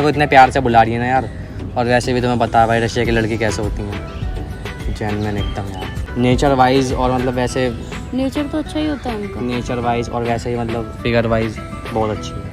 वो इतने प्यार से बुला रही है ना यार। और वैसे भी तुम्हें पता है भाई रशिया की लड़की कैसे होती हैं, जेन्युइन एकदम यार, नेचर वाइज और मतलब वैसे नेचर तो अच्छा ही होता है उनका, नेचर वाइज और वैसे ही मतलब फिगर वाइज बहुत अच्छी है।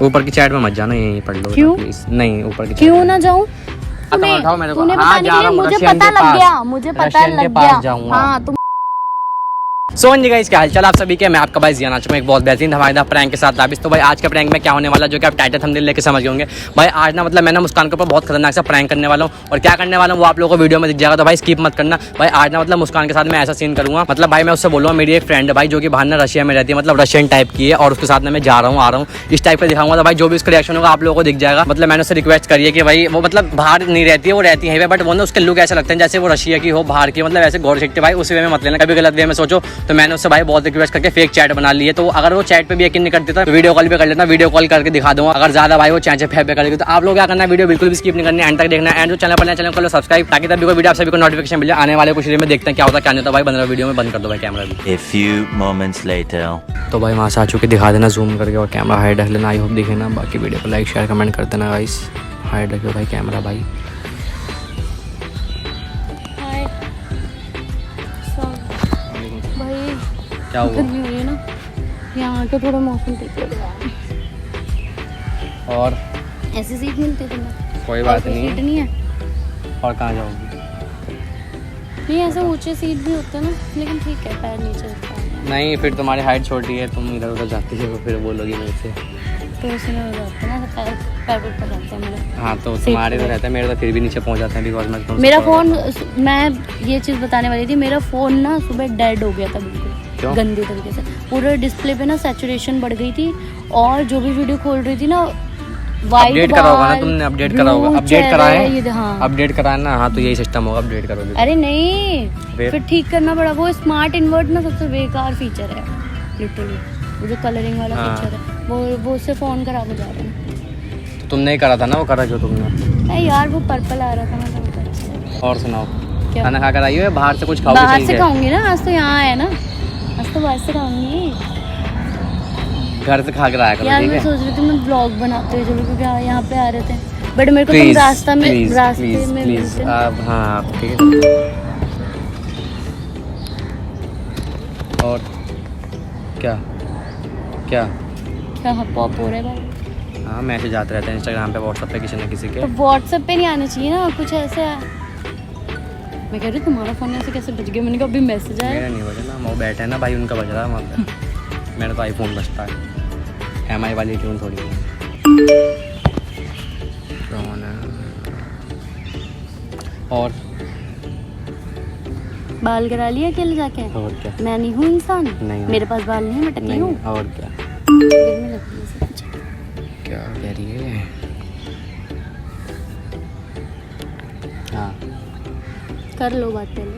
ऊपर की चैट में मत जाना, यहीं पढ़ लो क्यों? प्लीज। नहीं ऊपर की क्यों ना जाऊँ? उठाओ मेरे को। तूने हाँ, जा रहा हूँ मुझे रशियन पता के लग पास। गया, मुझे पता रशियन के लग पास गया। जाऊंगा। हाँ तुम सो जी गाइस, क्या हालचाल आप सभी के। मैं आपका भाई जियान आ चुका हूं एक बहुत बेहतरीन धमाकेदार प्रैंक के साथ वापस। तो भाई आज के प्रैंक में क्या होने वाला, जो कि आप टाइटल थंबनेल लेके समझ गए होंगे। भाई आज ना मतलब मैं ना मुस्कान के ऊपर बहुत खतरनाक सा प्रैंक करने वाला हूं, और क्या करने वाला हूं वो आप लोगों को वीडियो में दिख जाएगा, तो भाई स्किप मत करना। भाई आज ना मतलब मुस्कान के साथ मैं ऐसा सीन करूंगा, मतलब भाई मैं उससे बोलूंगा मेरी एक फ्रेंड है भाई जो कि बाहर ना रशिया में रहती है, मतलब रशियन टाइप की है, और उसके साथ मैं जा रहा हूँ आ रहा हूँ इस टाइप का दिखाऊंगा। तो भाई जो भी उसका रिएक्शन होगा आप लोगों को दिख जाएगा। मतलब मैंने उससे रिक्वेस्ट करी है कि भाई वो मतलब बाहर नहीं रहती है, वो रहती है, बट वो ना उसके लुक ऐसा लगता है जैसे वो रशिया की हो बाहर की, मतलब ऐसे गौर सकते भाई उस वे में मत लेना, कभी गलत वे में सोचो। तो मैंने उससे भाई बहुत रिक्वेस्ट करके फेक चैट बना ली है। तो अगर वो चैट पे भी यकीन नहीं करती तो वीडियो कॉल पे कर लेना, वीडियो कॉल करके दिखा दूंगा। अगर ज्यादा भाई वो चैट पे करेगी तो आप लोग क्या करना है, वीडियो बिल्कुल भी स्किप नहीं करनी, एंड तक देखना। एंड जो चैनल पर चैनल को सब्सक्राइब, ताकि तभी कोई वीडियो आप सभी को नोटिफिकेशन मिल जाए। आने वाले कुछ में देखते हैं क्या होता है क्या नहीं होता। भाई 15 वीडियो में बंद कर दो भाई कैमरा भी। A few moments later. तो भाई वहाँ से आ चुके, दिखा देना जूम करके, और कैमरा हाइड रख लेना। आई होप दिखे ना। बाकी वीडियो को लाइक शेयर कमेंट कर देना गाइस। हाइड रखियो भाई कैमरा भाई। भाई क्या हुआ? गर्मी हो रही है ना, यहाँ के थोड़ा मौसम ठीक लग रहा है। और ऐसी सीट मिलती है तुम्हें? कोई बात सीट नहीं। नहीं है? और कहाँ जाओगी? नहीं ऐसे ऊंचे सीट भी होते हैं ना, लेकिन ठीक है पैर नीचे रखता है। नहीं फिर तुम्हारी हाइट छोटी है, तुम इधर उधर जाती हो फिर बोलोगी मेरे से। तो उसमें हो जाता है ना, पैर ऊपर जाता है मेरा। हाँ तो तुम्हारे तो रहता है, मेरे तो फिर भी नीचे पहुँच जाते हैं, बिकॉज मैं मेरा फ़ोन, मैं ये चीज़ बताने वाली थी, मेरा फ़ोन ना सुबह डेड हो गया था बिल्कुल। क्यों? गंदी तरीके से पूरे डिस्प्ले पे ना सैचुरेशन बढ़ गई थी, और जो भी वीडियो खोल रही थी ना वाइट अपडेट करा होगा ना तुमने, अपडेट करा होगा। अपडेट करा है? हाँ अपडेट करा ना। हाँ तो यही सिस्टम होगा, अपडेट करोगे। अरे नहीं फिर ठीक करना पड़ा। वो स्मार्ट इन्वर्ट ना सबसे बेकार फीचर है लिटरली, वो जो कलरिंग वाला हाँ। फीचर है वो उससे फ़ोन खराब हो जा रहा है। तो तुमने ही करा था ना, वो करा क्यों तुमने? नहीं यार वो पर्पल आ रहा था ना तो और सुनाओ, क्या? खाना खा कर आई हो, बाहर से कुछ खाओगे? बाहर चल से के? खाऊंगी ना, आज तो यहाँ है ना, आज तो बाहर से खाऊंगी। घर से खा कर आया करो, यार ठीक मैं है? सोच रही थी मैं ब्लॉग बनाते हुए चलो, क्योंकि यहाँ पे आ रहे थे, बट मेरे को तुम प्लीज रास्ते में प्लीज मिलते ना। आप हाँ ठीक है। और क्या क्या क्या पॉप हो रहा है भाई? हाँ मैसेज आते रहते हैं इंस्टाग्राम पे व्हाट्सएप पे किसी न किसी के। तो व्हाट्सएप पे नहीं आना चाहिए ना, कुछ ऐसे है। मैं कह रही हूँ तुम्हारा फोन ऐसे कैसे बज गया, मैंने कहा अभी मैसेज मेरा आया। नहीं बजा ना, वो बैठे हैं ना भाई, उनका बज रहा है वहाँ पे। मेरा तो आईफोन बजता है, MI वाली ट्यून थोड़ी है। और बाल करा लिया अकेले जाके? और क्या? मैं नहीं हूँ इंसान, नहीं। मेरे पास बाल नहीं है, मैं टकली नहीं हूँ। और क्या? गर्मी लगती है सब कुछ। क्या कह रही है? हाँ कर लो बात पहले,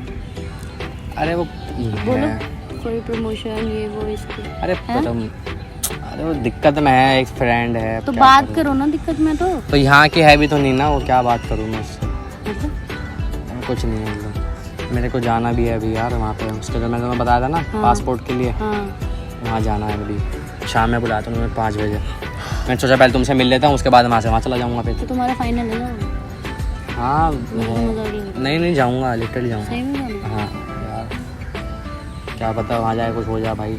अरे वो बोलो कोई प्रमोशन ये वो इसकी। अरे हैं? अरे वो दिक्कत में है, एक फ्रेंड है तो क्या बात करूं? करो ना, दिक्कत में तो तो यहाँ की है भी तो नहीं ना, वो क्या बात करूँ मैं उससे? मतलब कुछ नहीं है मतलब, मेरे को जाना भी है अभी यार वहाँ पे, उसके जो मैंने तुम्हें बताया था ना हाँ। पासपोर्ट के लिए, हाँ वहाँ जाना है अभी। शाम में बुलाया था उन्होंने 5 बजे। मैंने सोचा पहले तुमसे मिल लेता हूँ, उसके बाद वहाँ से वहाँ चला जाऊँगा फिर। तो तुम्हारा फाइनल है ना? हाँ नहीं नहीं जाऊँगा, लिटरली जाऊँगा। सही में जाना? हाँ यार क्या पता वहाँ जाए कुछ हो जाए भाई।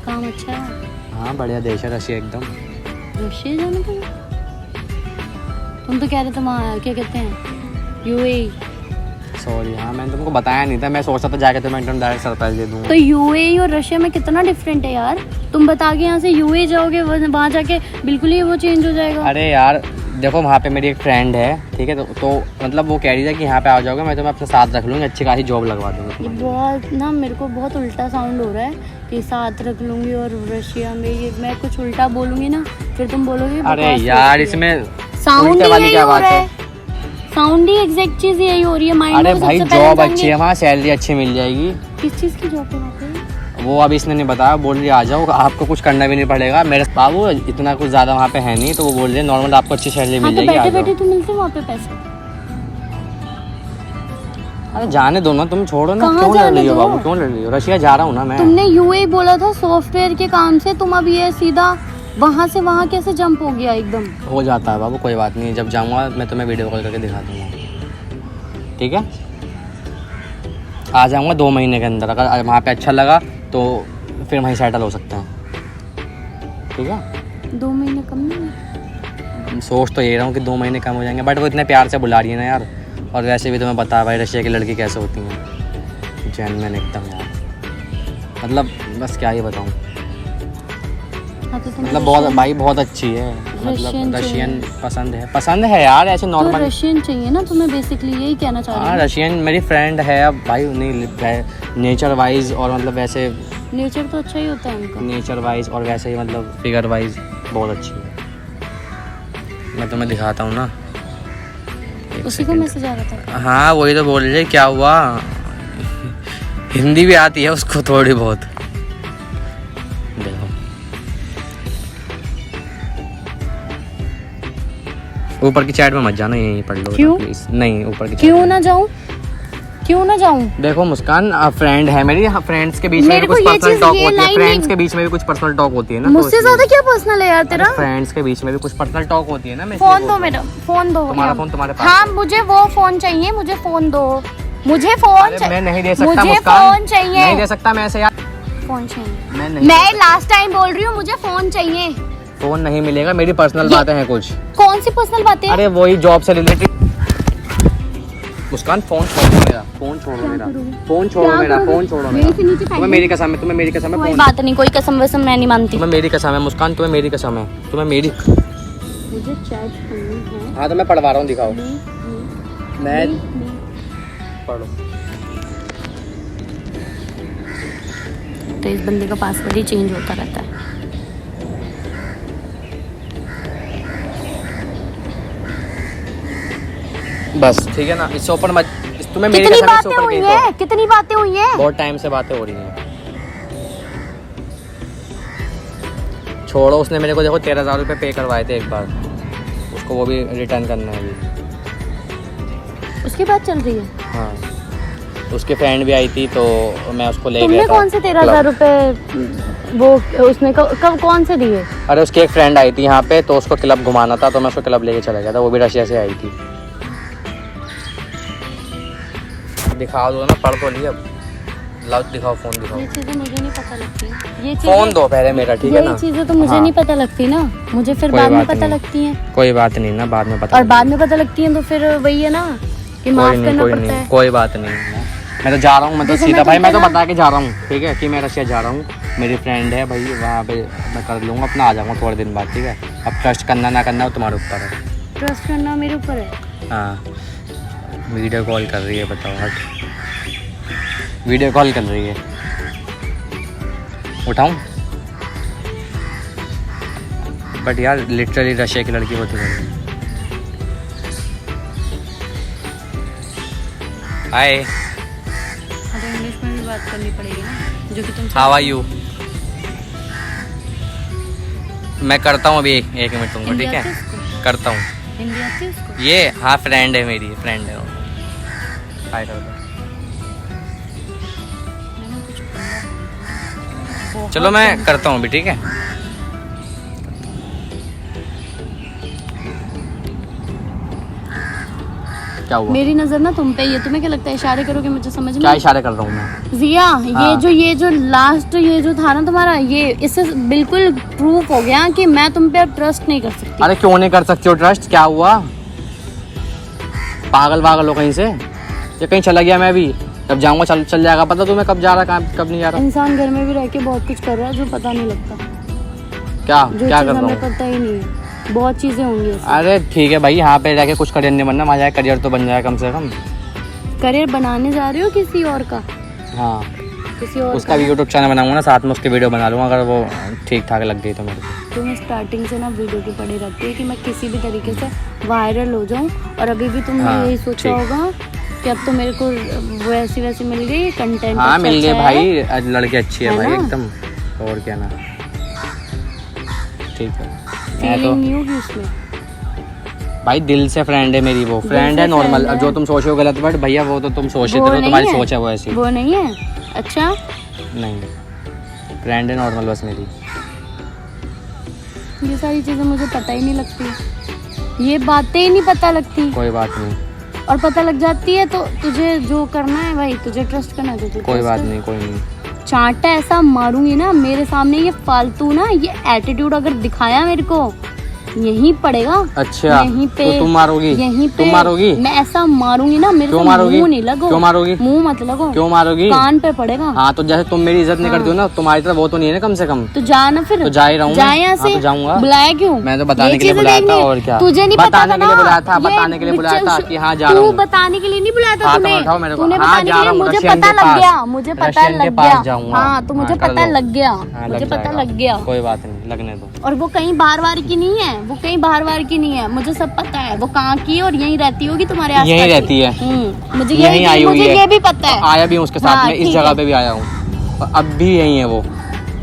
काम अच्छा है। हाँ बढ़िया देश है रशिया एकदम। रशिया जाना तुम तो कह रहे थे वहाँ क्या कहते हैं UAE। सॉरी हाँ मैंने तुमको बताया नहीं था, मैं सोचता था जाके तो मैं एकदम डायरेक्ट सरप्राइज दे दूँगा। तो UAE और रशिया में कितना डिफरेंट है यार, तुम बता के यहाँ से UAE जाओगे, वहाँ जाके बिल्कुल ही वो चेंज हो जाएगा। अरे यार देखो वहाँ पे मेरी एक फ्रेंड है, ठीक है, तो मतलब वो कह रही थी कि यहाँ पे आ जाओगे, मैं तुम्हें अपने साथ रख लूँगी, अच्छी खासी जॉब लगवा दूँगी। ये बहुत ना मेरे को बहुत उल्टा साउंड हो रहा है कि साथ रख लूँगी और रशिया में, ये मैं कुछ उल्टा बोलूँगी ना फिर तुम बोलोगे अरे यार इसमें साउंड उल्टे वाली क्या बात है? साउंड ही एग्जैक्ट चीज यही हो रही है माइंड में। अरे भाई जॉब अच्छी है वहाँ, सैलरी अच्छी मिल जाएगी। किस चीज की जॉब है वहाँ पे? वो अभी इसने नहीं बताया, बोल रही आ जाओ, आपको कुछ करना भी नहीं पड़ेगा, मेरे बाबू इतना कुछ ज़्यादा वहाँ पे है नहीं, तो वो बोल रही है नॉर्मल आपको अच्छी सैलरी मिल हाँ, तो जाएगी। बैठे बैठे तो मिलते वहाँ पे पैसे। अरे जाने दो ना, तुम छोड़ो ना। कहाँ क्यों लड़ जाने रही हो दो? बाबू, क्यों लड़ रही हो? रशिया जा रहा हूँ ना मैं। तुमने यूएई बोला था सॉफ्टवेयर के काम से, तुम अब ये सीधा वहाँ से वहाँ कैसे जंप हो गया एकदम? हो जाता है बाबू, कोई बात नहीं। जब जाऊँगा मैं तुम्हें वीडियो कॉल करके दिखा दूँगा, ठीक है? आ जाऊँगा 2 महीने के अंदर। अगर वहाँ पे अच्छा लगा तो फिर वहीं सेटल हो सकते हैं, ठीक है? 2 महीने कम नहीं? सोच तो ये रहा हूँ कि 2 महीने कम हो जाएंगे, बट वो इतने प्यार से बुला रही है ना यार। और वैसे भी तुम्हें पता है भाई रशिया की लड़की कैसे होती हैं, जेन्युइन एकदम यार। मतलब बस क्या ही बताऊँ, हाँ, तो तुम्हें मतलब बहुत भाई बहुत अच्छी है। मतलब रशियन पसंद है यार, ऐसे तो नॉर्मल। रशियन चाहिए ना तुम्हें, बेसिकली यही कहना चाह रही हाँ, रशियन मेरी फ्रेंड है। अब भाई नहीं, नेचर वाइज और मतलब वैसे हूँ। नेचर तो अच्छा ही होता है उनका। नेचर वाइज और वैसे ही मतलब फिगर वाइज बहुत अच्छी है। मैं तुम्हें दिखाता हूँ ना। उसी को मैसेज आ रहा था। हाँ वही तो बोल रही, क्या हुआ? हिंदी भी आती है उसको थोड़ी बहुत। देखो ऊपर की चैट में मत जाना, यहीं पढ़ लो क्यों? प्लीज। नहीं ऊपर की क्यों ना जाऊँ? क्यों ना जाऊँ? देखो मुस्कान फ्रेंड है मेरी, फ्रेंड्स के बीच में भी मेरे को कुछ ये पर्सनल चीज़, टॉक ये होती है। लाइन फ्रेंड्स नहीं- के बीच में भी कुछ पर्सनल टॉक होती है ना। मुझसे ज्यादा क्या पर्सनल है यार तेरा? फ्रेंड्स के बीच में भी कुछ पर्सनल टॉक होती है ना। मैं फोन दो मेरा, फोन दो। तुम्हारा फोन तुम्हारे पास हाँ है। मुझे वो फोन चाहिए, मुझे फोन दो। मुझे फोन अरे मैं नहीं दे सकता मुझे मुस्कान, फोन चाहिए। नहीं दे सकता मैं ऐसे यार। फोन चाहिए। मैं नहीं, मैं लास्ट टाइम बोल रही हूँ, मुझे फोन चाहिए। फोन नहीं मिलेगा, मेरी पर्सनल ये- बातें हैं कुछ। कौन सी पर्सनल बातें? अरे वही जॉब से रिलेटेड। मुस्कान फोन छोड़ो मेरा, फोन छोड़ो मेरा, फोन छोड़ो मेरा, फोन छोड़ो मेरा। तुम्हें मेरी कसम है, तुम्हें मेरी कसम है। कोई फोन बात नहीं, कोई कसम वसम मैं नहीं मानती। तुम्हें मेरी कसम है मुस्कान, तुम्हें मेरी कसम है, तुम्हें मेरी। मुझे चैट करनी है। हाँ तो मैं पढ़वा रहा हूँ, दिखाओ। मैं पढ़ो। तो इस बंदे का पासवर्ड ही चेंज होता रहता है। बस ठीक है ना, इससे ऊपर मत। तुम्हें मेरी कितनी कसम है, इससे बातें ऊपर हुई की है, कितनी बातें हुई है? बहुत टाइम से बातें हो रही हैं। छोड़ो, उसने मेरे को देखो 13,000 रुपये पे करवाए थे एक बार, उसको वो भी रिटर्न करना है अभी। उसकी बात चल रही है। हाँ उसकी फ्रेंड भी आई थी तो मैं उसको ले तुमने गया था। कौन से 13,000 रुपए वो उसने कब कौन से दिए? अरे उसकी एक फ्रेंड आई थी यहाँ पे, तो उसको क्लब घुमाना था, तो मैं उसको क्लब लेके चला गया था। वो भी रशिया से आई थी। दिखा दो ना, पढ़ तो लिया। लाओ दिखाओ, फोन दिखाओ। ये चीजें मुझे नहीं पता लगती। ये फोन दो पहले मेरा, ठीक है ना? ये चीजें तो मुझे हाँ। नहीं पता लगती ना, मुझे फिर कोई बाद में बात पता नहीं। लगती हैं। कोई बात नहीं ना, बाद में पता और लगेगा। बाद में पता लगती हैं तो फिर वही है ना कि माफ करना पड़ता है। कोई बात नहीं। मैं तो जा रहा हूँ, मैं तो देखो, सीधा मैं भाई मैं तो तुमसे बता के जा रहा हूँ, ठीक है कि मैं रशिया जा रहा हूँ। मेरी फ्रेंड है भाई वहाँ पे, मैं कर लूँगा अपना, आ जाऊँगा थोड़े दिन बाद, ठीक है? अब ट्रस्ट करना ना करना वो तुम्हारे ऊपर है। ट्रस्ट करना मेरे ऊपर है। हाँ वीडियो कॉल कर रही है, बताओ। हट, वीडियो कॉल कर रही है, उठाऊँ? बट यार लिटरली रशिया की लड़की होती है। हाय, अगर इंग्लिश में भी बात करनी पड़ेगी ना, जो कि तुम हाउ आर यू? मैं करता हूँ अभी एक मिनट तुमको, ठीक है? करता हूँ। हिंदी आती है उसको? ये हाँ फ्रेंड है मेरी, फ्रेंड है वो। हाय कर दो। मैंने कुछ बोला। चलो मैं करता हूँ अभी, ठीक है? क्या हुआ? मेरी नजर ना तुम पे ही है। तुम्हें क्या लगता है इशारे करोगे मुझे समझ क्या में? इशारे कर रहा हूँ मैं? जिया, हाँ। ये जो लास्ट ये जो था ना तुम्हारा, ये इससे बिल्कुल प्रूफ हो गया कि मैं तुम पे अब ट्रस्ट नहीं कर सकती। अरे क्यों नहीं कर सकती हो ट्रस्ट? क्या हुआ? पागल हो कहीं से? ये कहीं चला गया मैं भी, जब जाऊंगा चल जाएगा पता तुम्हें कब जा रहा, कब नहीं जा रहा। इंसान घर में भी रह के बहुत कुछ कर रहा है जो पता नहीं लगता, क्या जो क्या चीज़ कर रहा हमें हूँ? पता ही नहीं है। बहुत चीजें होंगी ऐसी। अरे ठीक है भाई, यहाँ पे रह के कुछ करियर नहीं बनना, वहाँ जाके करियर तो बन जाए कम से कम। करियर बनाने जा रहे हो किसी और का? हाँ किसी और उसका भी यूट्यूब चैनल बनाऊंगा ना, साथ में उसकी वीडियो बना लूँगा, अगर वो ठीक ठाक लग गई तो मेरे को। तुम्हें स्टार्टिंग से ना वीडियो की पड़ी रहती है कि मैं किसी भी तरीके से वायरल हो जाऊं, और अभी भी तुमने हाँ, यही सोचा ठीक। होगा कि अब तो मेरे को वैसी मिल गई कंटेंट। हाँ मिल गए भाई, लड़की अच्छी है है भाई ना? एकदम, और क्या ना। ठीक है मैं तो फीलिंग नहीं होगी उसमें। भाई दिल से फ्रेंड है मेरी, वो फ्रेंड है से नॉर्मल। friend अब है। जो तुम सोच रहे हो गलत, बट भैया वो तो तुम सोच रहे वो हो, नहीं तुम्हारी है। सोच है वो ऐसी। वो नहीं है। अच्छा नहीं, फ्रेंड है नॉर्मल बस मेरी। ये सारी चीजें मुझे पता ही नहीं लगती, ये बातें ही नहीं पता लगती, कोई बात नहीं, और पता लग जाती है तो तुझे जो करना है भाई, तुझे ट्रस्ट करना है तो तू कोई trust बात कर। नहीं, कोई नहीं। चांटा ऐसा मारूंगी ना मेरे सामने, ये फालतू ना ये एटीट्यूड अगर दिखाया मेरे को, यहीं पड़ेगा। अच्छा यहीं पे तो तुम मारोगी? यहीं पे तुम मारोगी? मैं ऐसा मारूंगी ना, मेरे क्यों से मारोगी? मुंह नहीं लगो। क्यों मारोगी? मुंह मत लगो। क्यों मारोगी? कान पे पड़ेगा। हाँ तो जैसे तुम मेरी इज्जत नहीं करती हो ना, तुम्हारी तरह वो तो नहीं है ना कम से कम। तो जा ना फिर, तो जा ही रहा हूँ जा मैं। यहाँ हाँ, से। तो जाऊंगा। बुलाया क्यों? मैं तो बताने ये के लिए चीजें बुलाया था, देखनी। और क्या। तुझे नहीं पता बताने था के लिए ना? बुलाया था, ये बताने के लिए बुलाया था बिच्चू- कि हाँ जा रहा तू हूँ। बताने के लिए नहीं बुलाया था हाँ, तो तूने। उठाओ मेरे को। तूने हाँ, बताने जा के रहा लिए हूँ, मुझे रशियन पता के लग पास। गया, मुझे पता रशियन के लग पास गया। जाऊंगा। हाँ तो मुझे हाँ, कर पता दो। लग गया, हाँ, मुझे लग पता जाएगा। लग गया। कोई बात नहीं, लगने दो। और वो कहीं बाहर वार की नहीं है, वो कहीं बाहर वार की नहीं है, मुझे सब पता है। वो कहाँ की है और यहीं रहती होगी तुम्हारे आसपास। यहीं रहती है। मुझे यहीं आई हुई मुझे है। ये भी पता है। आया भी हूँ उसके साथ हाँ, में, इस ठीक जगह है। पे भी आया हूँ, और अब भी यहीं है वो।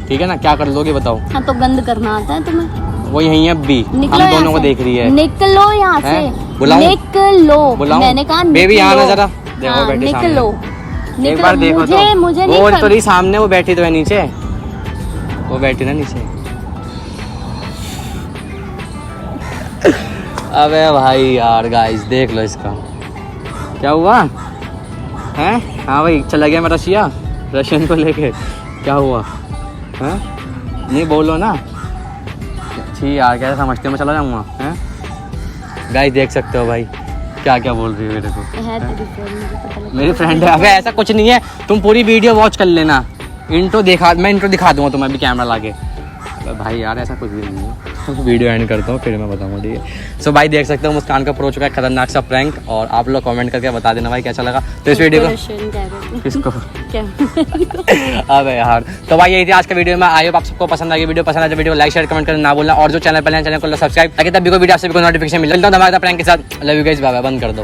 ठीक है ना, क्या कर लोगे बताओ? हाँ तो गंद करना आता है तुम्हें? वो यहीं है अब भी, हम निकलो यहाँ दोनों को से। देख रही है। निकलो यहाँ से, हैं? बुलाऊं? निकलो। बुलाऊं? मैंने कहा बेबी यहाँ ना निकलो। जरा, देखो हाँ, बैठी सामने। निकलो। एक बार देखो मुझे तो, मुझे वो नहीं तो रही सामने, वो बैठी तो है नीचे, वो बैठी ना नीचे। अबे भाई यार गाइस देख लो इसका क्या हुआ है। हाँ भाई चला गया मैं रशिया, रशियन को लेके, क्या हुआ है? नहीं बोलो ना, छी यार कैसे समझते हो मैं चला जाऊँगा हैं? गाइस देख सकते हो भाई क्या क्या बोल रही है मेरे को। है तेरी friend, मुझे पता लगा। मेरी फ्रेंड है। अबे ऐसा कुछ नहीं है, तुम पूरी वीडियो वॉच कर लेना, इंट्रो दिखा, मैं इंट्रो दिखा दूंगा तुम्हें अभी कैमरा लाके। अबे भाई यार ऐसा कुछ भी नहीं है, वीडियो एंड करता हूँ फिर मैं बताऊँगा, ठीक है। सो भाई देख सकते हो मुस्कान का प्रो चुका है खतरनाक सा प्रैंक, और आप लोग कमेंट करके बता देना भाई कैसा लगा। तो इस वीडियो को Russian कह रहे थे। किसको क्या? अबे यार तो भाई यही थी आज का वीडियो में। आई होप आप सबको पसंद आई वीडियो। पसंद आए तो वीडियो को लाइक शेयर कमेंट करना ना भूलना, और जो चैनल पर चैनल को सब्सक्राइब ताकि तब भी कोई वीडियो आपसे भी कोई नोटिफिकेशन मिले। मिलता हूं धमाकेदार प्रैंक के साथ। Love you guys, bye bye, बंद कर दो।